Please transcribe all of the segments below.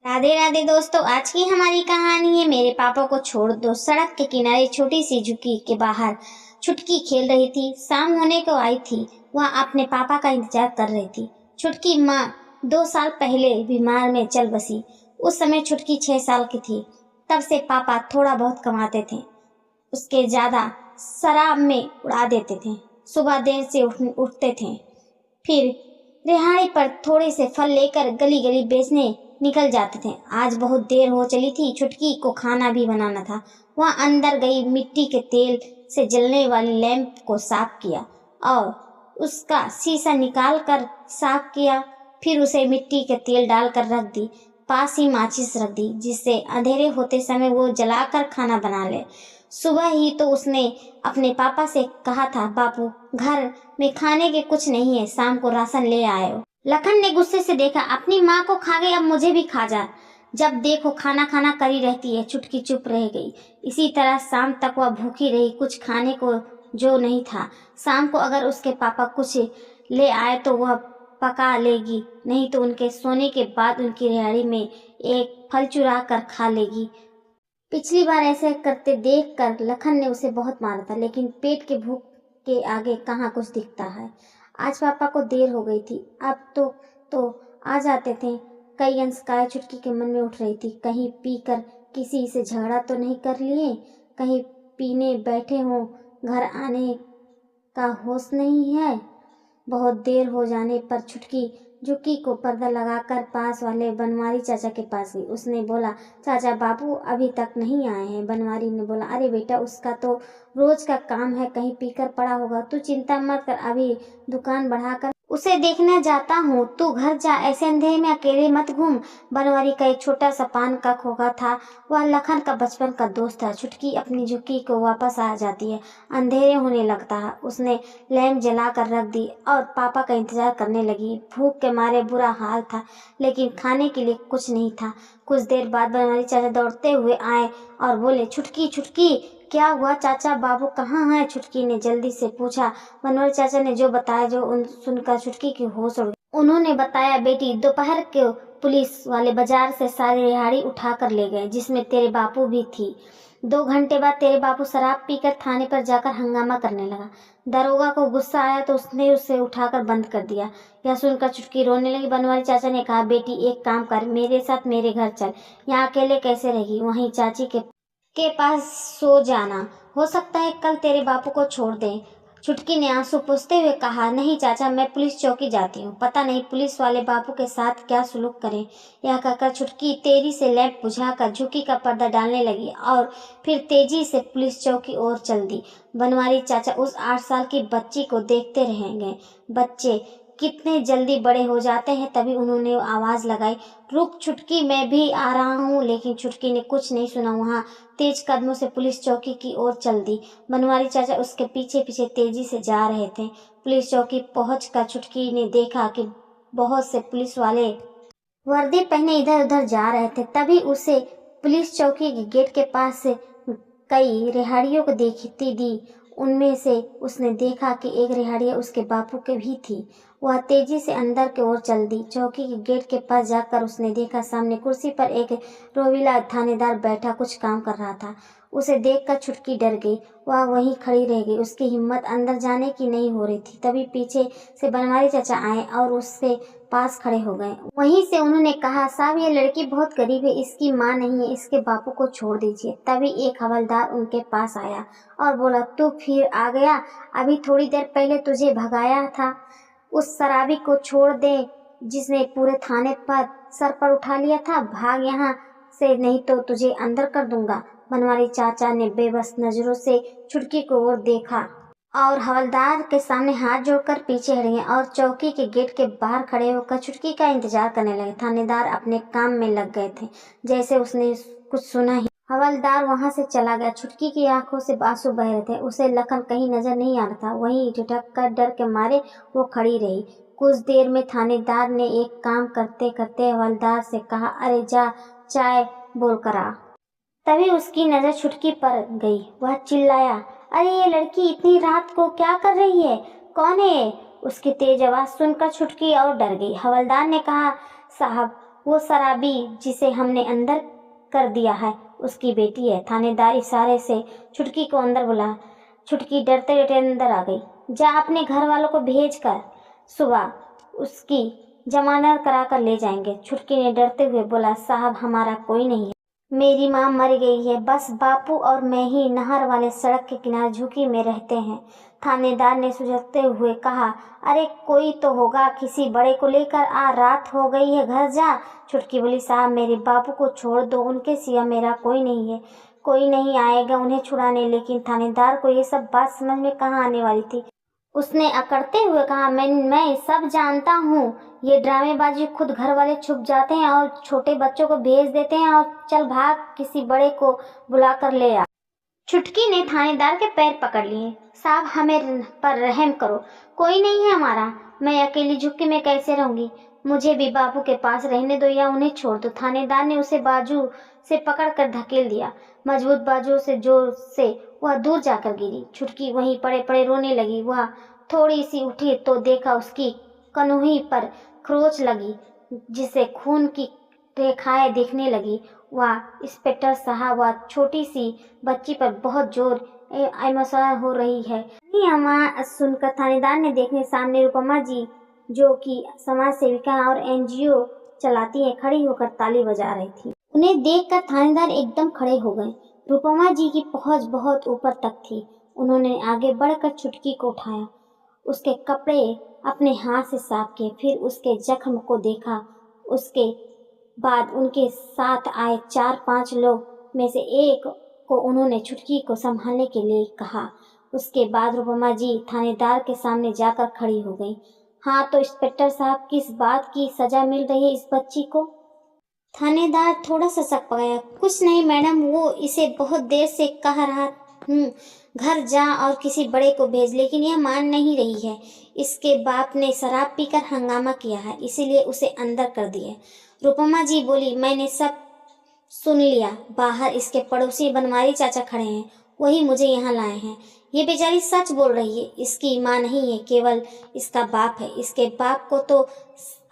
राधे राधे दोस्तों, आज की हमारी कहानी है मेरे पापा को छोड़ दो। सड़क के किनारे छोटी सी झुग्गी के बाहर छुटकी खेल रही थी। शाम होने को आई थी। वह अपने पापा का इंतजार कर रही थी। छुटकी माँ 2 साल पहले बीमार में चल बसी। उस समय छुटकी 6 साल की थी। तब से पापा थोड़ा बहुत कमाते थे, उसके ज्यादा शराब में उड़ा देते थे। सुबह देर से उठते थे, फिर रिहाई पर थोड़े से फल लेकर गली गली बेचने निकल जाते थे। आज बहुत देर हो चली थी। छुटकी को खाना भी बनाना था। वह अंदर गई, मिट्टी के तेल से जलने वाली लैंप को साफ किया और उसका शीशा निकाल कर साफ किया। फिर उसे मिट्टी के तेल डालकर रख दी। पास ही माचिस रख दी, जिससे अंधेरे होते समय वो जलाकर खाना बना ले। सुबह ही तो उसने अपने पापा से कहा था, बापू घर में खाने के कुछ नहीं है, शाम को राशन ले आयो। लखन ने गुस्से से देखा, अपनी माँ को खा गई, अब मुझे भी खा जा। जब देखो खाना खाना करी रहती है। छुटकी चुप रह गई। इसी तरह शाम तक वह भूखी रही। कुछ खाने को जो नहीं था। शाम को अगर उसके पापा कुछ ले आए तो वह पका लेगी, नहीं तो उनके सोने के बाद उनकी रेहड़ी में एक फल चुरा कर खा लेगी। पिछली बार ऐसे करते देखकर लखन ने उसे बहुत मारा था, लेकिन पेट के भूख के आगे कहाँ कुछ दिखता है। आज पापा को देर हो गई थी। अब तो आ जाते थे। कई अंशकाएं छुटकी के मन में उठ रही थी। कहीं पीकर किसी से झगड़ा तो नहीं कर लिए, कहीं पीने बैठे हों, घर आने का होश नहीं है। बहुत देर हो जाने पर छुटकी झुग्गी को पर्दा लगाकर पास वाले बनवारी चाचा के पास गई। उसने बोला, चाचा बाबू अभी तक नहीं आए हैं। बनवारी ने बोला, अरे बेटा, उसका तो रोज का काम है, कहीं पीकर पड़ा होगा। तू चिंता मत कर, अभी दुकान बढ़ाकर उसे देखने जाता हूँ। तू घर जा, ऐसे अंधेरे में अकेले मत घूम। बनवारी का एक छोटा सा पान का खोखा था। वह लखन का बचपन का दोस्त था। छुटकी अपनी झुग्गी को वापस आ जाती है। अंधेरे होने लगता है। उसने लैंप जलाकर रख दी और पापा का इंतजार करने लगी। भूख के मारे बुरा हाल था, लेकिन खाने के लिए कुछ नहीं था। कुछ देर बाद बनवारी चाचा दौड़ते हुए आए और बोले, छुटकी छुटकी, क्या हुआ चाचा बाबू कहाँ हैं? छुटकी ने जल्दी से पूछा। बनवारी चाचा ने जो बताया, सुनकर छुटकी की होश उड़ गई। उन्होंने बताया, बेटी, दोपहर के पुलिस वाले बाजार से सारी रिहाड़ी उठा कर ले गए, जिसमें तेरे बापू भी थी। 2 घंटे बाद तेरे बापू शराब पीकर थाने पर जाकर हंगामा करने लगा। दरोगा को गुस्सा आया तो उसने उसे उठाकर बंद कर दिया। यह सुनकर छुटकी रोने लगी। बनवारी चाचा ने कहा, बेटी एक काम कर, मेरे साथ मेरे घर चल। यहाँ अकेले कैसे रहेगी? वहीं चाची के पास सो जाना। हो सकता है कल तेरे बापू को छोड़ दें। छुटकी ने आंसू पोंछते हुए कहा, नहीं चाचा, मैं पुलिस चौकी जाती हूँ। पता नहीं पुलिस वाले बापू के साथ क्या सुलूक करें। यह कहकर छुटकी तेजी से लैंप बुझाकर झुग्गी का पर्दा डालने लगी और फिर तेजी से पुलिस चौकी ओर चल दी। बनवारी चाचा उस 8 साल की बच्ची को देखते रह गए। बच्चे कितने जल्दी बड़े हो जाते हैं। तभी उन्होंने आवाज लगाई, रुक छुटकी, मैं भी आ रहा हूँ। लेकिन छुटकी ने कुछ नहीं सुना। वहाँ तेज कदमों से पुलिस चौकी की ओर चल दी। बनवारी चाचा उसके पीछे पीछे तेजी से जा रहे थे। पुलिस चौकी पहुंचकर छुटकी ने देखा कि बहुत से पुलिस वाले वर्दी पहने इधर उधर जा रहे थे। तभी उसे पुलिस चौकी के गेट के पास से कई रिहाड़ियों को देखती दी। उनमें से उसने देखा कि एक रिहाड़िया उसके बापू के भी थी। वह तेजी से अंदर की ओर चल दी। चौकी के गेट के पास जाकर उसने देखा, सामने कुर्सी पर एक रोविला थानेदार बैठा कुछ काम कर रहा था। उसे देखकर छुटकी डर गई। वह वहीं खड़ी रह गई। उसकी हिम्मत अंदर जाने की नहीं हो रही थी। तभी पीछे से बनवारी चाचा आए और उससे पास खड़े हो गए। वहीं से उन्होंने कहा, साहब ये लड़की बहुत गरीब है, इसकी माँ नहीं है, इसके बापू को छोड़ दीजिए। तभी एक हवलदार उनके पास आया और बोला, तू फिर आ गया? अभी थोड़ी देर पहले तुझे भगाया था। उस शराबी को छोड़ दे जिसने पूरे थाने पर सर पर उठा लिया था। भाग यहाँ से, नहीं तो तुझे अंदर कर दूंगा। बनवारी चाचा ने बेबस नजरों से छुटकी को ओर देखा और हवलदार के सामने हाथ जोड़कर पीछे हट गए और चौकी के गेट के बाहर खड़े होकर छुटकी का इंतजार करने लगे। थानेदार अपने काम में लग गए थे, जैसे उसने कुछ सुना ही। हवलदार वहां से चला गया। छुटकी की आंखों से आंसू बह रहे थे। उसे लखन कहीं नजर नहीं आ रहा था। वहीं झुटक कर डर के मारे वो खड़ी रही। कुछ देर में थानेदार ने एक काम करते करते हवलदार से कहा, अरे जा चाय बोल कर आ। तभी उसकी नजर छुटकी पर गई। वह चिल्लाया, अरे ये लड़की इतनी रात को क्या कर रही है? कौन है? उसकी तेज आवाज सुनकर छुटकी और डर गई। हवलदार ने कहा, साहब वो शराबी जिसे हमने अंदर कर दिया है उसकी बेटी है। थानेदार इशारे से छुटकी को अंदर बुलाया। छुटकी डरते डरते अंदर आ गई। जा अपने घर वालों को भेज कर सुबह उसकी जमानत करा कर ले जाएंगे। छुटकी ने डरते हुए बोला, साहब हमारा कोई नहीं है, मेरी माँ मर गई है, बस बापू और मैं ही नहर वाले सड़क के किनारे झुकी में रहते हैं। थानेदार ने सुझाते हुए कहा, अरे कोई तो होगा, किसी बड़े को लेकर आ, रात हो गई है, घर जा। छुटकी बोली, साहब मेरे बापू को छोड़ दो, उनके सिवा मेरा कोई नहीं है, कोई नहीं आएगा उन्हें छुड़ाने। लेकिन थानेदार को ये सब बात समझ में कहाँ आने वाली थी। उसने अकड़ते हुए कहा, मैं सब जानता हूँ, ये ड्रामेबाजी, खुद घर वाले छुप जाते हैं और छोटे बच्चों को भेज देते हैं और चल भाग, किसी बड़े को बुला कर ले आ। छुटकी ने थानेदार के पैर पकड़ लिए। साहब हमें पर रहम करो, कोई नहीं है हमारा, मैं अकेली झुक्की में कैसे रहूंगी, मुझे भी बाबू के पास रहने दो या उन्हें छोड़ दो। थानेदार ने उसे बाजू से पकड़कर धकेल दिया। मजबूत बाजू से जोर से वह दूर जाकर गिरी। छुटकी वहीं पड़े पड़े रोने लगी। वह थोड़ी सी उठी तो देखा उसकी कनुही पर खरोंच लगी जिससे खून की रेखाएं दिखने लगी। वह इंस्पेक्टर साहब, वह छोटी सी बच्ची पर बहुत जोर एमोशनल हो रही है। अम्मा सुनकर थानेदार ने देखने सामने रूपमा जी, जो कि समाज सेविका और एनजीओ चलाती है, खड़ी होकर ताली बजा रही थी। उन्हें देखकर थानेदार एकदम खड़े हो गए। रूपमा जी की पहुंच बहुत ऊपर तक थी। उन्होंने आगे बढ़कर छुटकी को उठाया, उसके कपड़े अपने हाथ से साफ किए, फिर उसके जख्म को देखा। उसके बाद उनके साथ आए 4-5 लोग में से एक को उन्होंने छुटकी को संभालने के लिए कहा। उसके बाद रूपमा जी थानेदार के सामने जाकर खड़ी हो गई। हाँ तो इंस्पेक्टर साहब, किस बात की सजा मिल रही है इस बच्ची को? थानेदार थोड़ा सा शक पाया। कुछ नहीं मैडम, वो इसे बहुत देर से कह रहा घर जा और किसी बड़े को भेज, लेकिन यह मान नहीं रही है। इसके बाप ने शराब पीकर हंगामा किया है, इसीलिए उसे अंदर कर दिया। रूपमा जी बोली, मैंने सब सुन लिया, बाहर इसके पड़ोसी बनवारी चाचा खड़े हैं, वही मुझे यहाँ लाए हैं। ये बेचारी सच बोल रही है, इसकी माँ नहीं है, केवल इसका बाप है। इसके बाप को तो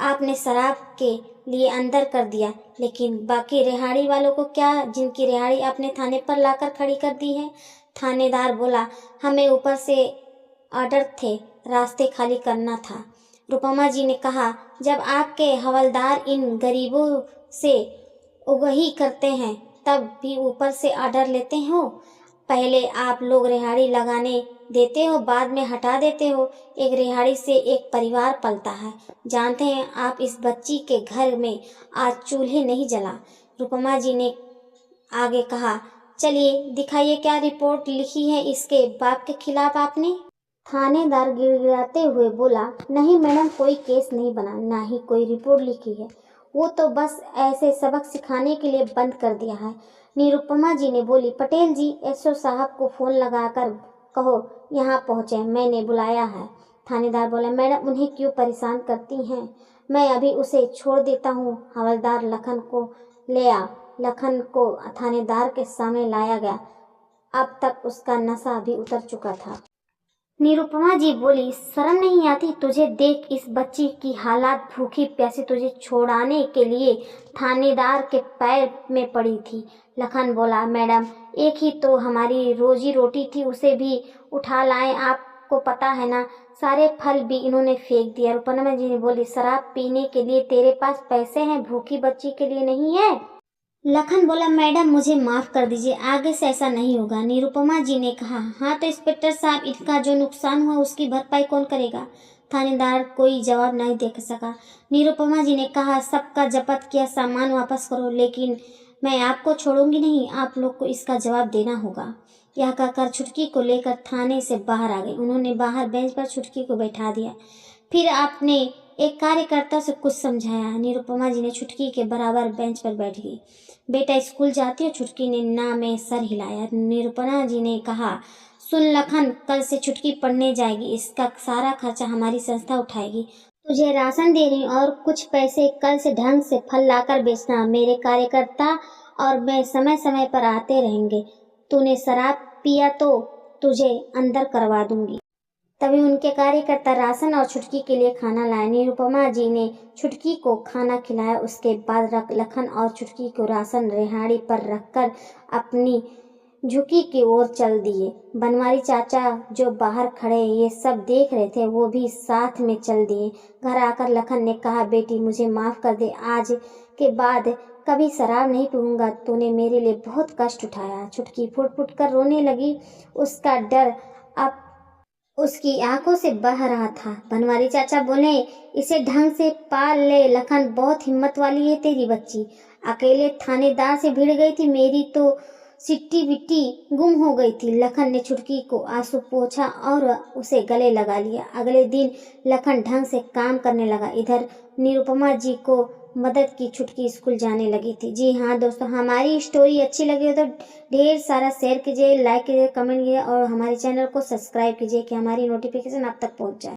आपने शराब के लिए अंदर कर दिया, लेकिन बाकी रिहाड़ी वालों को क्या, जिनकी रिहाड़ी आपने थाने पर लाकर खड़ी कर दी है? थानेदार बोला, हमें ऊपर से ऑर्डर थे, रास्ते खाली करना था। रूपमा जी ने कहा, जब आपके हवलदार इन गरीबों से उगही करते हैं तब भी ऊपर से ऑर्डर लेते हो? पहले आप लोग रिहाड़ी लगाने देते हो, बाद में हटा देते हो। एक रिहाड़ी से एक परिवार पलता है। जानते हैं आप, इस बच्ची के घर में आज चूल्हे नहीं जला। रूपमा जी ने आगे कहा, चलिए दिखाइए क्या रिपोर्ट लिखी है इसके बाप के खिलाफ आपने? थानेदार गिड़गिड़ाते हुए बोला, नहीं मैडम, कोई केस नहीं बना, ना ही कोई रिपोर्ट लिखी है, वो तो बस ऐसे सबक सिखाने के लिए बंद कर दिया है। निरुपमा जी ने बोली, पटेल जी, एसओ साहब को फोन लगाकर कहो यहाँ पहुँचे, मैंने बुलाया है। थानेदार बोला, मैडम उन्हें क्यों परेशान करती हैं, मैं अभी उसे छोड़ देता हूँ। हवलदार लखन को ले आ। लखन को थानेदार के सामने लाया गया। अब तक उसका नशा भी उतर चुका था। निरुपमा जी बोली, शर्म नहीं आती तुझे? देख इस बच्ची की हालात, भूखी प्यासी तुझे छोड़ाने के लिए थानेदार के पैर में पड़ी थी। लखन बोला, मैडम एक ही तो हमारी रोजी रोटी थी, उसे भी उठा लाए, आपको पता है ना, सारे फल भी इन्होंने फेंक दिया। रूपमा जी ने बोली, शराब पीने के लिए तेरे पास पैसे हैं, भूखी बच्ची के लिए नहीं है? लखन बोला, मैडम मुझे माफ़ कर दीजिए, आगे से ऐसा नहीं होगा। निरुपमा जी ने कहा, हाँ तो इंस्पेक्टर साहब, इनका जो नुकसान हुआ उसकी भरपाई कौन करेगा? थानेदार कोई जवाब नहीं दे सका। निरुपमा जी ने कहा, सबका जब्त किया सामान वापस करो, लेकिन मैं आपको छोड़ूंगी नहीं, आप लोग को इसका जवाब देना होगा। यह कहकर छुटकी को लेकर थाने से बाहर आ गई। उन्होंने बाहर बेंच पर छुटकी को बैठा दिया, फिर आपने एक कार्यकर्ता से कुछ समझाया। निरुपमा जी ने छुटकी के बराबर बेंच पर बैठ गई। बेटा स्कूल जाती हो? छुटकी ने ना में सर हिलाया। निरुपमा जी ने कहा, सुन लखन, कल से छुटकी पढ़ने जाएगी, इसका सारा खर्चा हमारी संस्था उठाएगी। तुझे राशन दे रही और कुछ पैसे कल से ढंग से फल लाकर बेचना। मेरे कार्यकर्ता और मैं समय समय पर आते रहेंगे। तूने शराब पिया तो तुझे अंदर करवा दूंगी। तभी उनके कार्यकर्ता राशन और छुटकी के लिए खाना लाए। निरुपमा जी ने छुटकी को खाना खिलाया। उसके बाद लखन और छुटकी को राशन रेहाड़ी पर रखकर अपनी झुकी की ओर चल दिए। बनवारी चाचा जो बाहर खड़े ये सब देख रहे थे वो भी साथ में चल दिए। घर आकर लखन ने कहा, बेटी मुझे माफ कर दे, आज के बाद कभी शराब नहीं पीऊंगा। तूने मेरे लिए बहुत कष्ट उठाया। छुटकी फुट फुट कर रोने लगी। उसका डर अब उसकी आंखों से बह रहा था। बनवारी चाचा बोले, इसे ढंग से पाल ले लखन, बहुत हिम्मत वाली है तेरी बच्ची। अकेले थानेदार से भिड़ गई थी, मेरी तो सिट्टी बिट्टी गुम हो गई थी। लखन ने छुटकी को आंसू पोंछा और उसे गले लगा लिया। अगले दिन लखन ढंग से काम करने लगा। इधर निरुपमा जी को मदद की छुटकी स्कूल जाने लगी थी। जी हाँ दोस्तों, हमारी स्टोरी अच्छी लगी हो तो ढेर सारा शेयर कीजिए, लाइक कीजिए, कमेंट कीजिए और हमारे चैनल को सब्सक्राइब कीजिए कि हमारी नोटिफिकेशन आप तक पहुंच जाए।